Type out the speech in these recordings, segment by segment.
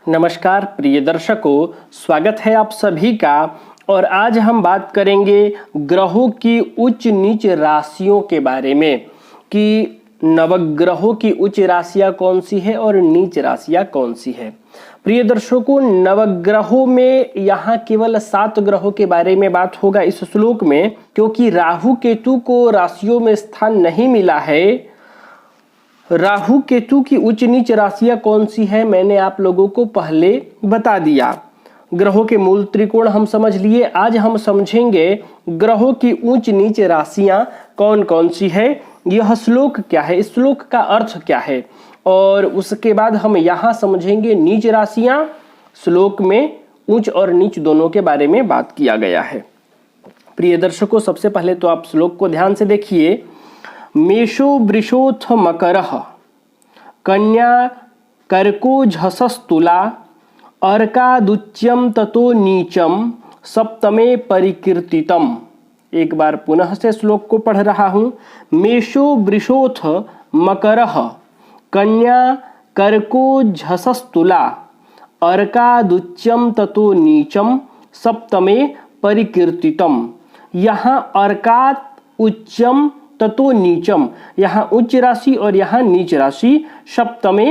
नमस्कार प्रिय दर्शकों, स्वागत है आप सभी का। और आज हम बात करेंगे ग्रहों की उच्च नीच राशियों के बारे में कि नवग्रहों की उच्च राशियां कौन सी है और नीच राशियां कौन सी है। प्रिय दर्शकों, नवग्रहों में यहाँ केवल 7 ग्रहों के बारे में बात होगा इस श्लोक में, क्योंकि राहु केतु को राशियों में स्थान नहीं मिला है। राहु केतु की उच्च नीच राशियां कौन सी है मैंने आप लोगों को पहले बता दिया। ग्रहों के मूल त्रिकोण हम समझ लिए। आज हम समझेंगे ग्रहों की उच्च नीच राशियां कौन कौन सी है, यह श्लोक क्या है, इस श्लोक का अर्थ क्या है, और उसके बाद हम यहाँ समझेंगे नीच राशियां। श्लोक में उच्च और नीच दोनों के बारे में बात किया गया है। प्रिय दर्शकों, सबसे पहले तो आप श्लोक को ध्यान से देखिए। मेषो वृषोऽथ मकरः, कन्या कर्को झषस्तुला, अर्कादुच्यम ततो नीचम, सप्तमे परिकीर्तितम। एक बार पुनः से श्लोक को पढ़ रहा हूं। मेषो वृषोऽथ मकरः, कन्या कर्को झषस्तुला, अर्कादुच्यम ततो नीचम, सप्तमे परिकीर्तितम। यहाँ अर्कात उच्चम ततो नीचम, यहाँ उच्च राशि और यहाँ नीच राशि। सप्तमे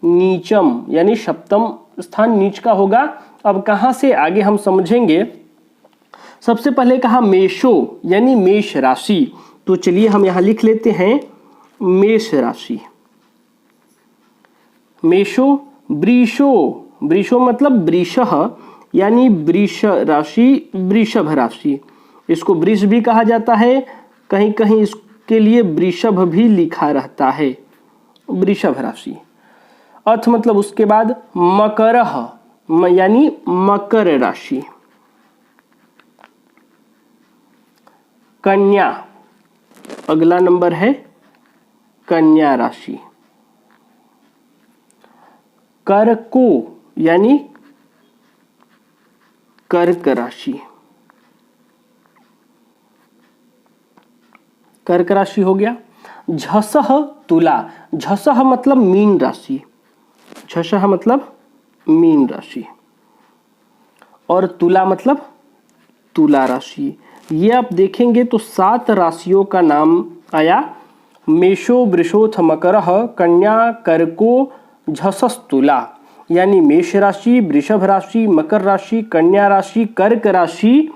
नीचम यानी सप्तम स्थान नीच का होगा। अब कहाँ से आगे हम समझेंगे। सबसे पहले कहा मेषो यानी मेष राशि, तो चलिए हम यहाँ लिख लेते हैं मेष राशि। मेषो वृषो, वृषो मतलब वृषः यानी वृष राशि, वृषभ राशि। इसको वृष भी कहा जाता है, कहीं कहीं इसके लिए वृषभ भी लिखा रहता है, वृषभ राशि। अर्थ मतलब उसके बाद मकरः यानी मकर राशि। कन्या, अगला नंबर है कन्या राशि। कर्को यानी कर्क राशि, कर्क राशि हो गया। झषः तुला, झषः मतलब मीन राशि, झषः मतलब मीन राशि, और तुला मतलब तुला राशि। ये आप देखेंगे तो 7 राशियों का नाम आया। मेषो वृषोऽथ मकरः, कन्या कर्को झषस्तुला, यानी मेष राशि, वृषभ राशि, मकर राशि, कन्या राशि, कर्क राशि,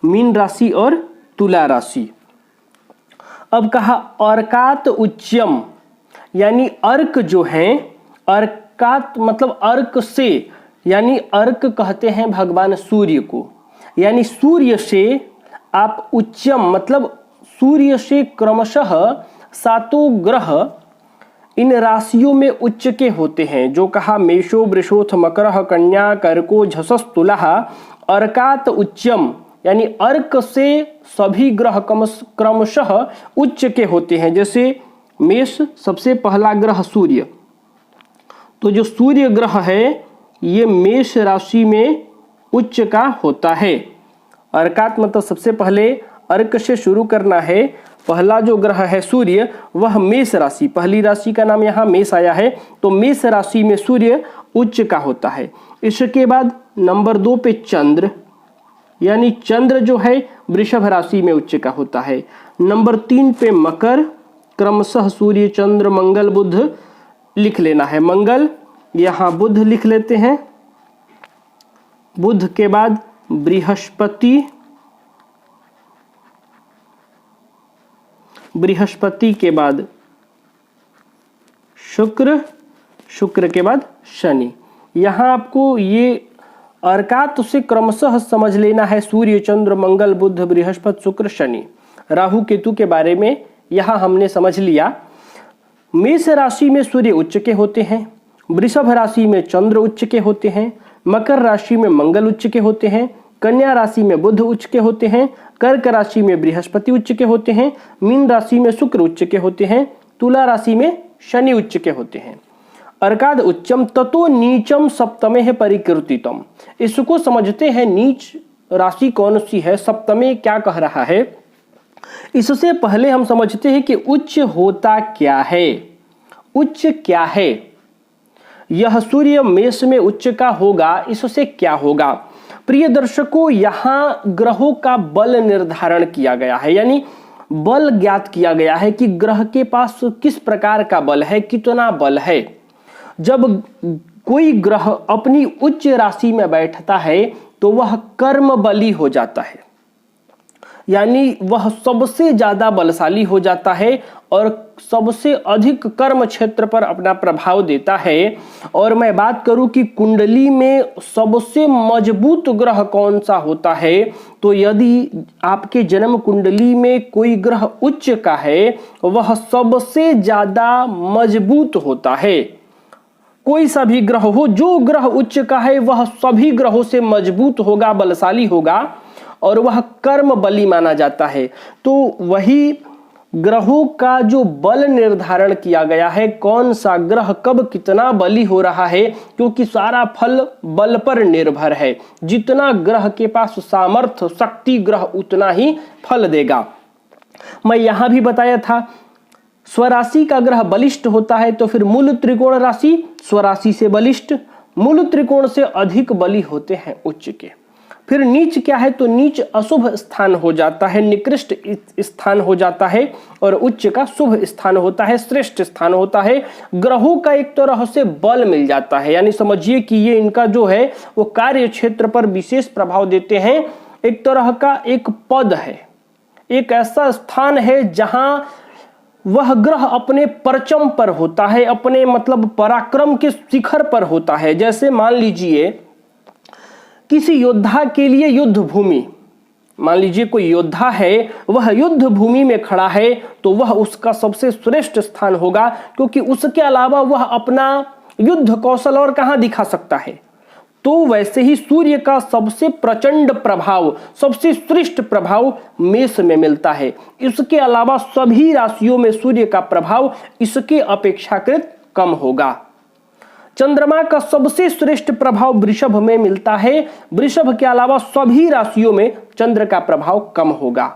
मीन राशि और तुला राशि। अब कहा अर्कात उच्चम, यानी अर्क जो है, अर्कात मतलब अर्क से, यानी अर्क कहते हैं भगवान सूर्य को, यानी सूर्य से आप उच्चम मतलब सूर्य से क्रमशः 7 ग्रह इन राशियों में उच्च के होते हैं। जो कहा मेषो वृषोऽथ मकरः, कन्या कर्को झषस्तुलः, अर्कात उच्चम यानी अर्क से सभी ग्रह क्रमशः उच्च के होते हैं। जैसे मेष सबसे पहला ग्रह सूर्य, तो जो सूर्य ग्रह है ये मेष राशि में उच्च का होता है। अर्कात मतलब सबसे पहले अर्क से शुरू करना है। पहला जो ग्रह है सूर्य वह मेष राशि, पहली राशि का नाम यहाँ मेष आया है, तो मेष राशि में सूर्य उच्च का होता है। इसके बाद नंबर 2 पे चंद्र, यानी चंद्र जो है वृषभ राशि में उच्च का होता है। नंबर 3 पे मकर, क्रमशः सूर्य चंद्र मंगल बुध लिख लेना है। मंगल यहाँ बुध लिख लेते हैं। बुध के बाद बृहस्पति, बृहस्पति के बाद शुक्र, शुक्र के बाद शनि। यहाँ आपको ये अर्कात से क्रमशः समझ लेना है। सूर्य चंद्र मंगल बुध बृहस्पति शुक्र शनि। राहु केतु के बारे में यहाँ हमने समझ लिया। मेष राशि में सूर्य उच्च के होते हैं, वृषभ राशि में चंद्र उच्च के होते हैं, मकर राशि में मंगल उच्च के होते हैं, कन्या राशि में बुध उच्च के होते हैं, कर्क राशि में बृहस्पति उच्च के होते हैं, मीन राशि में शुक्र उच्च के होते हैं, तुला राशि में शनि उच्च के होते हैं। अर्काद उच्चम ततो नीचम सप्तमे है परिकीर्तितम। इसको समझते हैं नीच राशि कौन सी है, सप्तमे क्या कह रहा है। इससे पहले हम समझते हैं कि उच्च होता क्या है। उच्च क्या है? यह सूर्य मेष में उच्च का होगा, इससे क्या होगा? प्रिय दर्शकों, यहाँ ग्रहों का बल निर्धारण किया गया है, यानी बल ज्ञात किया गया है कि ग्रह के पास किस प्रकार का बल है, कितना बल है। जब कोई ग्रह अपनी उच्च राशि में बैठता है तो वह कर्म बली हो जाता है, यानी वह सबसे ज्यादा बलशाली हो जाता है और सबसे अधिक कर्म क्षेत्र पर अपना प्रभाव देता है। और मैं बात करूं कि कुंडली में सबसे मजबूत ग्रह कौन सा होता है, तो यदि आपके जन्म कुंडली में कोई ग्रह उच्च का है, वह सबसे ज्यादा मजबूत होता है। कोई सा भी ग्रह हो, जो ग्रह उच्च का है वह सभी ग्रहों से मजबूत होगा, बलशाली होगा और वह कर्म बली माना जाता है। तो वही ग्रहों का जो बल निर्धारण किया गया है, कौन सा ग्रह कब कितना बली हो रहा है, क्योंकि सारा फल बल पर निर्भर है। जितना ग्रह के पास सामर्थ्य, शक्ति, ग्रह उतना ही फल देगा। मैं यहां भी बताया था, स्वराशि का ग्रह बलिष्ठ होता है तो फिर मूल त्रिकोण राशि स्वराशि से बलिष्ठ, मूल त्रिकोण से अधिक बली होते हैं उच्च के। फिर नीच क्या है, तो नीच अशुभ स्थान हो जाता है, निकृष्ट स्थान हो जाता है, और उच्च का शुभ स्थान होता है, श्रेष्ठ स्थान होता है। ग्रहों का एक तरह से बल मिल जाता है, यानी समझिए कि ये इनका जो है वो कार्य क्षेत्र पर विशेष प्रभाव देते हैं। एक तरह का एक पद है, एक ऐसा स्थान है जहां वह ग्रह अपने परचम पर होता है, अपने मतलब पराक्रम के शिखर पर होता है। जैसे मान लीजिए किसी योद्धा के लिए युद्ध भूमि, मान लीजिए कोई योद्धा है, वह युद्ध भूमि में खड़ा है, तो वह उसका सबसे श्रेष्ठ स्थान होगा, क्योंकि उसके अलावा वह अपना युद्ध कौशल और कहां दिखा सकता है। तो वैसे ही सूर्य का सबसे प्रचंड प्रभाव, सबसे श्रेष्ठ प्रभाव मेष में मिलता है। इसके अलावा सभी राशियों में सूर्य का प्रभाव इसके अपेक्षाकृत कम होगा। चंद्रमा का सबसे श्रेष्ठ प्रभाव वृषभ में मिलता है, वृषभ के अलावा सभी राशियों में चंद्र का प्रभाव कम होगा।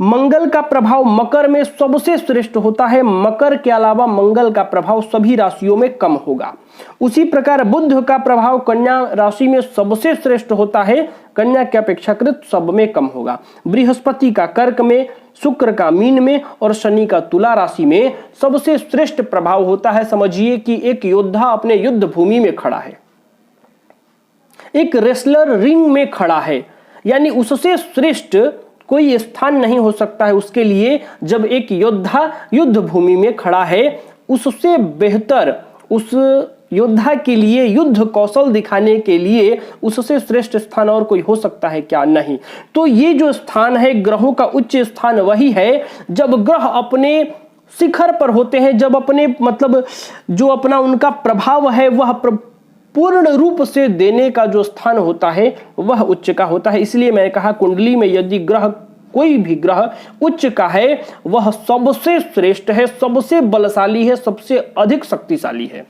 मंगल का प्रभाव मकर में सबसे श्रेष्ठ होता है, मकर के अलावा मंगल का प्रभाव सभी राशियों में कम होगा। उसी प्रकार बुध का प्रभाव कन्या राशि में सबसे श्रेष्ठ होता है, कन्या के अपेक्षाकृत सब में कम होगा। बृहस्पति का कर्क में, शुक्र का मीन में और शनि का तुला राशि में सबसे श्रेष्ठ प्रभाव होता है। समझिए कि एक योद्धा अपने युद्ध भूमि में खड़ा है, एक रेसलर रिंग में खड़ा है, यानी उससे श्रेष्ठ कोई स्थान नहीं हो सकता है उसके लिए। जब एक योद्धा युद्ध भूमि में खड़ा है, उससे बेहतर उस योद्धा के लिए युद्ध कौशल दिखाने के लिए उससे श्रेष्ठ स्थान और कोई हो सकता है क्या? नहीं। तो ये जो स्थान है ग्रहों का उच्च स्थान वही है जब ग्रह अपने शिखर पर होते हैं, जब अपने मतलब जो अपना उनका प्रभाव है वह पूर्ण रूप से देने का जो स्थान होता है वह उच्च का होता है। इसलिए मैंने कहा कुंडली में यदि ग्रह, कोई भी ग्रह उच्च का है, वह सबसे श्रेष्ठ है, सबसे बलशाली है, सबसे अधिक शक्तिशाली है।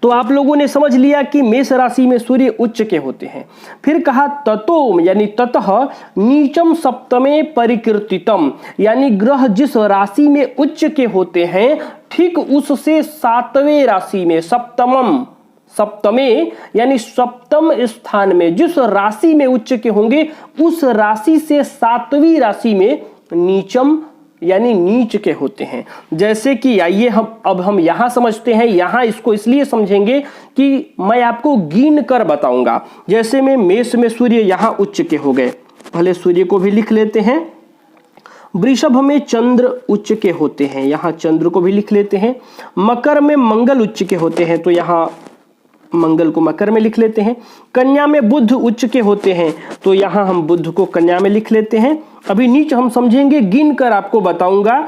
तो आप लोगों ने समझ लिया कि मेष राशि में सूर्य उच्च के होते हैं। फिर कहा ततो यानी ततः नीचम सप्तमे परिकीर्तितम, यानी ग्रह जिस राशि में उच्च के होते हैं ठीक उससे सातवें राशि में, सप्तमे यानी सप्तम स्थान में जिस राशि में उच्च के होंगे उस राशि से सातवीं राशि में नीचम यानी नीच के होते हैं। जैसे कि आइए हम यहां समझते हैं, यहां इसको इसलिए समझेंगे कि मैं आपको गिन कर बताऊंगा। जैसे में मेष में सूर्य यहां उच्च के हो गए, पहले सूर्य को भी लिख लेते हैं। वृषभ में चंद्र उच्च के होते हैं, यहां चंद्र को भी लिख लेते हैं। मकर में मंगल उच्च के होते हैं, तो यहां मंगल को मकर में लिख लेते हैं। कन्या में बुध उच्च के होते हैं, तो यहां हम बुध को कन्या में लिख लेते हैं। अभी नीच हम समझेंगे, गिन कर आपको बताऊंगा।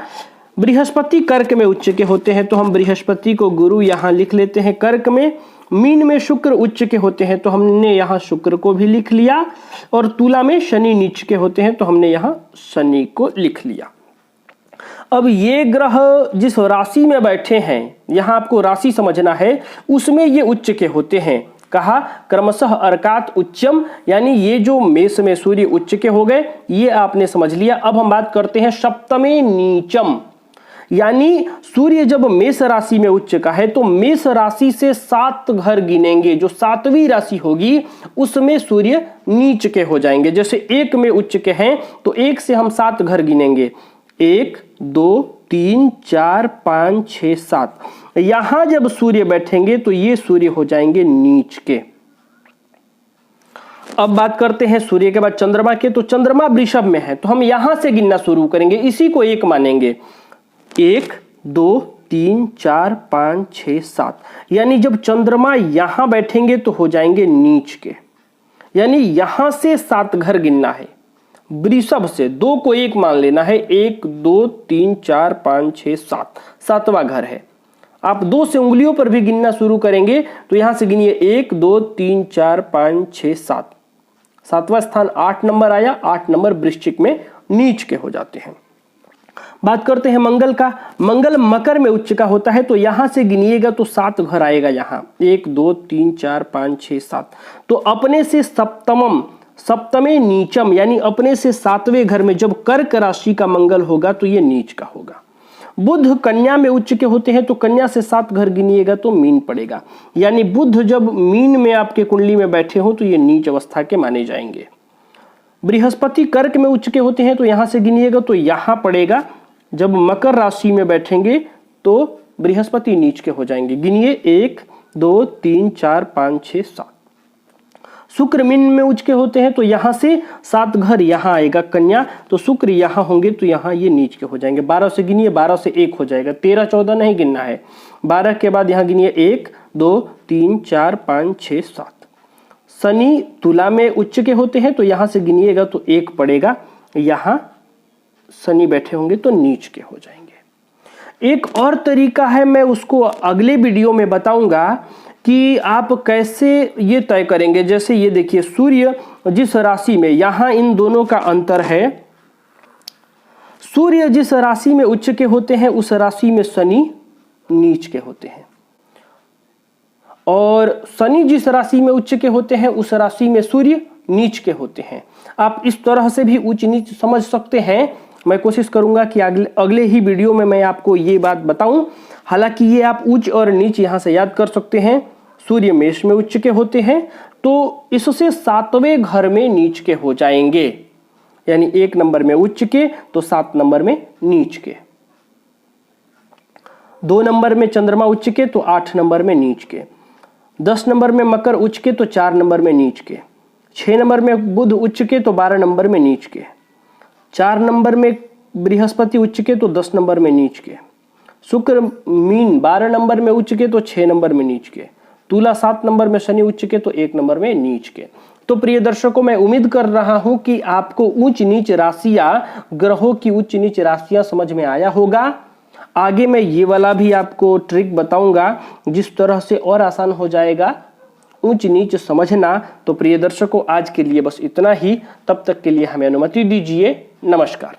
बृहस्पति कर्क में उच्च के होते हैं, तो हम बृहस्पति को गुरु यहां लिख लेते हैं कर्क में। मीन में शुक्र उच्च के होते हैं, तो हमने यहां शुक्र को भी लिख लिया। और तुला में शनि नीच के होते हैं, तो हमने यहां शनि को लिख लिया। अब ये ग्रह जिस राशि में बैठे हैं, यहां आपको राशि समझना है, उसमें ये उच्च के होते हैं। कहा क्रमशः अर्कात उच्चम, यानी ये जो मेष में सूर्य उच्च के हो गए, ये आपने समझ लिया। अब हम बात करते हैं सप्तमे नीचम, यानी सूर्य जब मेष राशि में उच्च का है तो मेष राशि से 7 घर गिनेंगे, जो 7वीं राशि होगी उसमें सूर्य नीच के हो जाएंगे। जैसे 1 में उच्च के हैं तो 1 से हम 7 घर गिनेंगे, 1 2 3 4 5 6 7। यहां जब सूर्य बैठेंगे तो ये सूर्य हो जाएंगे नीच के। अब बात करते हैं सूर्य के बाद चंद्रमा के। तो चंद्रमा वृषभ में है तो हम यहां से गिनना शुरू करेंगे, इसी को 1 मानेंगे, 1 2 3 4 5 6 7। यानी जब चंद्रमा यहां बैठेंगे तो हो जाएंगे नीच के, यानी यहां से 7 घर गिनना है। वृषभ से 2 को 1 मान लेना है, 1 2 3 4 5 6 7, 7वां घर है। आप 2 से उंगलियों पर भी गिनना शुरू करेंगे तो यहां से गिनिए 1 2 3 4 5 6 7, 7वां स्थान 8 नंबर आया, 8 नंबर वृश्चिक में नीच के हो जाते हैं। बात करते हैं मंगल का। मंगल मकर में उच्च का होता है तो यहां से गिनिएगा तो 7 घर आएगा, यहां 1 2 3 4 5 6 7। तो अपने से सप्तमे नीचम, यानी अपने से 7वें घर में जब कर्क राशि का मंगल होगा तो ये नीच का होगा। बुध कन्या में उच्च के होते हैं तो कन्या से 7 घर गिनिएगा तो मीन पड़ेगा, यानी बुध जब मीन में आपके कुंडली में बैठे हो तो ये नीच अवस्था के माने जाएंगे। बृहस्पति कर्क में उच्च के होते हैं तो यहां से गिनिएगा तो यहां पड़ेगा, जब मकर राशि में बैठेंगे तो बृहस्पति नीच के हो जाएंगे। गिनिए 1 2 3 4 5 6 7। शुक्र मीन में उच्च के होते हैं तो यहां से 7 घर यहां आएगा कन्या, तो शुक्र यहां होंगे तो यहां ये नीच के हो जाएंगे। 12 से गिनिए, 12 से 1 हो जाएगा, 13 14 नहीं गिनना है। 12 के बाद यहां गिनिए 1 2 3 4 5 6 7। शनि तुला में उच्च के होते हैं तो यहां से गिनिएगा तो 1 पड़ेगा, यहां शनि बैठे होंगे तो नीच के हो जाएंगे। एक और तरीका है, मैं उसको अगले वीडियो में बताऊंगा कि आप कैसे ये तय करेंगे। जैसे ये देखिए सूर्य जिस राशि में, यहां इन दोनों का अंतर है, सूर्य जिस राशि में उच्च के होते हैं उस राशि में शनि नीच के होते हैं, और शनि जिस राशि में उच्च के होते हैं उस राशि में सूर्य नीच के होते हैं। आप इस तरह से भी उच्च नीच समझ सकते हैं। मैं कोशिश करूंगा कि अगले ही वीडियो में मैं आपको ये बात बताऊं। हालांकि ये आप उच्च और नीच यहां से याद कर सकते हैं। सूर्य मेष में उच्च के होते हैं तो इससे 7वें घर में नीच के हो जाएंगे, यानी 1 नंबर में उच्च के तो 7 नंबर में नीच के। 2 नंबर में चंद्रमा उच्च के तो 8 नंबर में नीच के। 10 नंबर में मकर उच्च के तो 4 नंबर में नीच के। 6 नंबर में बुध उच्च के तो 12 नंबर में नीच के। 4 नंबर में बृहस्पति उच्च के तो 10 नंबर में नीच के। शुक्र मीन 12 नंबर में उच्च के तो 6 नंबर में नीच के। तुला 7 नंबर में शनि उच्च के तो 1 नंबर में नीच के। तो प्रिय दर्शकों, मैं उम्मीद कर रहा हूं कि आपको उच्च नीच राशियां, ग्रहों की उच्च नीच राशियां समझ में आया होगा। आगे मैं ये वाला भी आपको ट्रिक बताऊंगा जिस तरह से और आसान हो जाएगा ऊंच नीच समझना। तो प्रिय दर्शकों, आज के लिए बस इतना ही। तब तक के लिए हमें अनुमति दीजिए। नमस्कार।